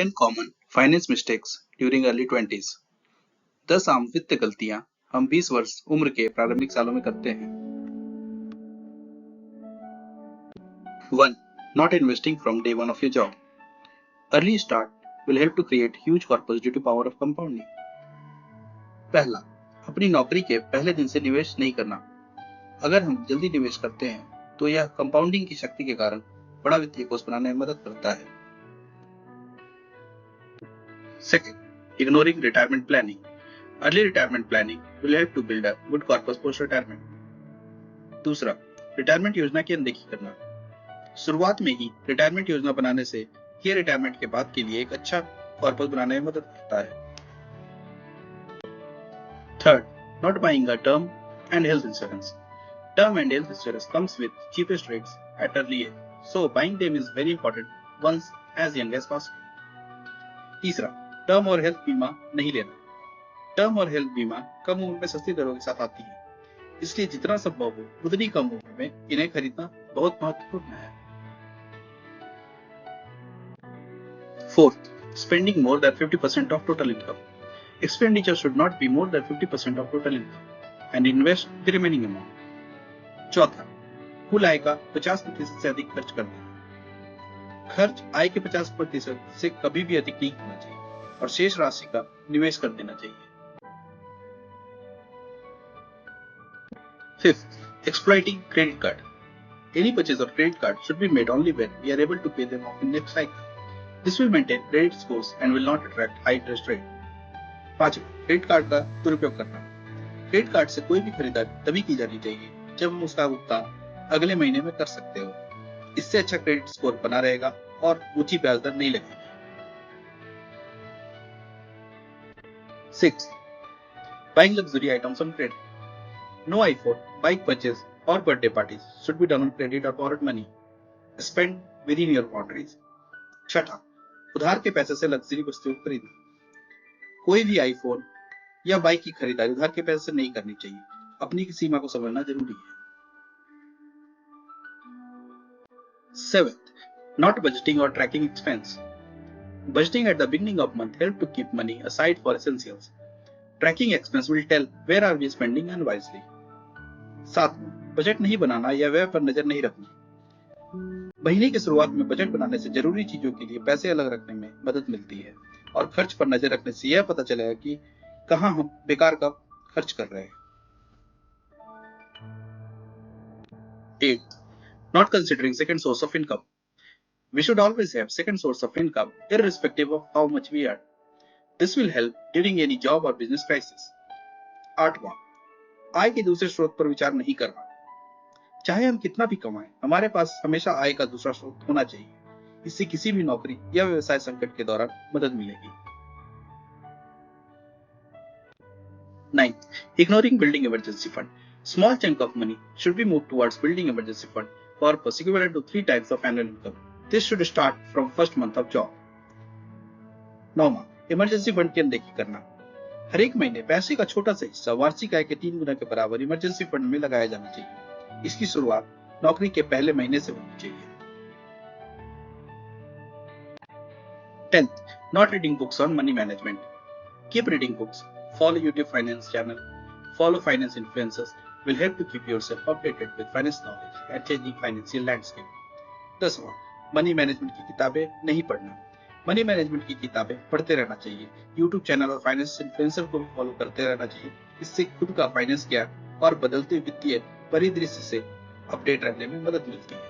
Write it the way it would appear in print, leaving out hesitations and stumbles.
10 common finance mistakes during early 20s। 10 आम वित्त गलतियां हम 20 वर्ष उम्र के प्रारंभिक सालों में करते हैं। 1. Not investing from day one of your job. Early start will help to create huge corpus due to power of compounding. पहला, अपनी नौकरी के पहले दिन से निवेश नहीं करना। अगर हम जल्दी निवेश करते हैं तो यह कंपाउंडिंग की शक्ति के कारण बड़ा वित्तीय कोष बनाने में मदद करता है। Second, ignoring retirement planning. Early retirement planning will help to build a good corpus post retirement. दूसरा, रिटायरमेंट योजना की अनदेखी करना। शुरुआत में ही रिटायरमेंट योजना बनाने से यह रिटायरमेंट के बाद के लिए एक अच्छा कॉर्पस बनाने में मदद करता है। Third, not buying a term and health insurance. Term and health insurance comes with cheapest rates at early age, so buying them is very important once as young as possible. तीसरा, term और health बीमा नहीं लेना। Term और health बीमा कम उम्र में सस्ती दरों के साथ आती है, इसलिए जितना संभव हो उतनी कम उम्र में इन्हें खरीदना बहुत महत्वपूर्ण है। Fourth, spending more than 50% of total income. Expenditure should not be more than 50% of total income and invest the remaining amount. चौथा, कुल आय का 50% से अधिक खर्च करना। खर्च आय के 50% से कभी भी अधिक नहीं होना चाहिए और शेष राशि का निवेश कर देना चाहिए। Fifth, exploiting credit card. Any purchase of credit card should be made only when we are able to pay them off in next cycle. This will maintain credit scores and will not attract high interest rate. पांचवा, credit card का दुरुपयोग करना। Credit card से कोई भी खरीदारी तभी की जानी चाहिए जब हम उसका भुगतान अगले महीने में कर सकते हो। इससे अच्छा क्रेडिट स्कोर बना रहेगा और ऊंची ब्याज दर नहीं लगेगी। 6. Buying luxury items on credit. No iPhone, bike purchase or birthday parties should be done on credit or borrowed money. Spend within your boundaries. छठा, उधार के पैसे से लग्जरी वस्तुएं खरीदना। कोई भी आईफोन या बाइक की खरीदारी उधार के पैसे से नहीं करनी चाहिए। अपनी की सीमा को समझना जरूरी है। 7th, not budgeting or tracking expense. Budgeting at the beginning of month help to keep money aside for essentials. Tracking expense will tell where are we spending unwisely. 7वां, बजट नहीं बनाना या व्यय पर नजर नहीं रखना। महीने की शुरुआत में बजट बनाने से जरूरी चीजों के लिए पैसे अलग रखने में मदद मिलती है और खर्च पर नजर रखने से यह पता चलेगा कि कहां हम बेकार का खर्च कर रहे हैं। 8. Not considering second source of income. We should always have second source of income irrespective of how much we earn. This will help during any job or business crisis. 8वां, आय के दूसरे स्रोत पर विचार नहीं करना। चाहे हम कितना भी कमाएं, हमारे पास हमेशा आय का दूसरा स्रोत होना चाहिए। इससे किसी भी नौकरी या व्यवसाय संकट के दौरान मदद मिलेगी। 9. Ignoring building emergency fund. Small chunk of money should be moved towards building emergency fund corpus equivalent to 3 times of annual income. This should start from first month of job. 9वां, इमरजेंसी फंड की अनदेखी करना। हर एक महीने पैसे का छोटा सा हिस्सा वार्षिक आय के 3 गुना के बराबर इमरजेंसी फंड में लगाया जाना चाहिए। इसकी शुरुआत नौकरी के पहले महीने से होनी चाहिए। 10th, not reading books on money management. Keep reading books, follow YouTube finance channel, follow finance influencers will help to keep yourself updated with finance knowledge and changing financial landscape. 10वां, मनी मैनेजमेंट की किताबें नहीं पढ़ना। Money management की किताबें पढ़ते रहना चाहिए। YouTube चैनल और फाइनेंस इन्फ्लुएंसर को भी फॉलो करते रहना चाहिए। इससे खुद का फाइनेंस ज्ञान और बदलते वित्तीय परिदृश्य से अपडेट रहने में मदद मिलती है।